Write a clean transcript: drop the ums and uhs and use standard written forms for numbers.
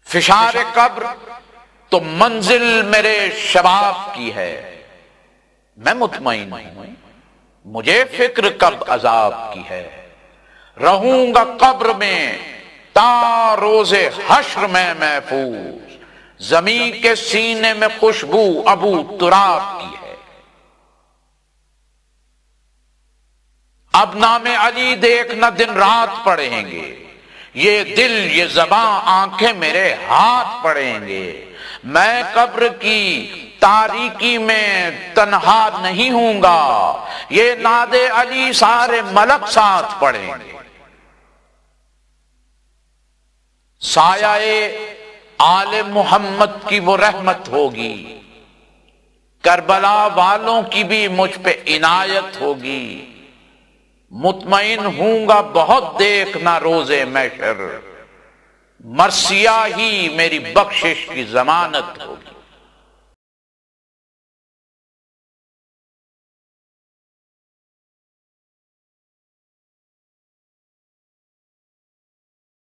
فشار قبر تو منزل میرے شباب کی ہے، میں مطمئن ہوں مجھے فکر کب عذاب کی ہے، رہوں گا قبر میں تا روز حشر میں محفوظ، زمین کے سینے میں خوشبو ابو تراب کی ہے۔ اب نام علی دیکھنا دن رات پڑھیں گے، یہ دل یہ زباں آنکھیں میرے ہاتھ پڑھیں گے، میں قبر کی تاریکی میں تنہا نہیں ہوں گا، یہ ناد علی سارے ملک ساتھ پڑھیں گے۔ سایہ آل محمد کی وہ رحمت ہوگی، کربلا والوں کی بھی مجھ پہ عنایت ہوگی، مطمئن ہوں گا بہت دیکھنا روز محشر، مرثیہ ہی میری بخشش کی ضمانت ہوگی۔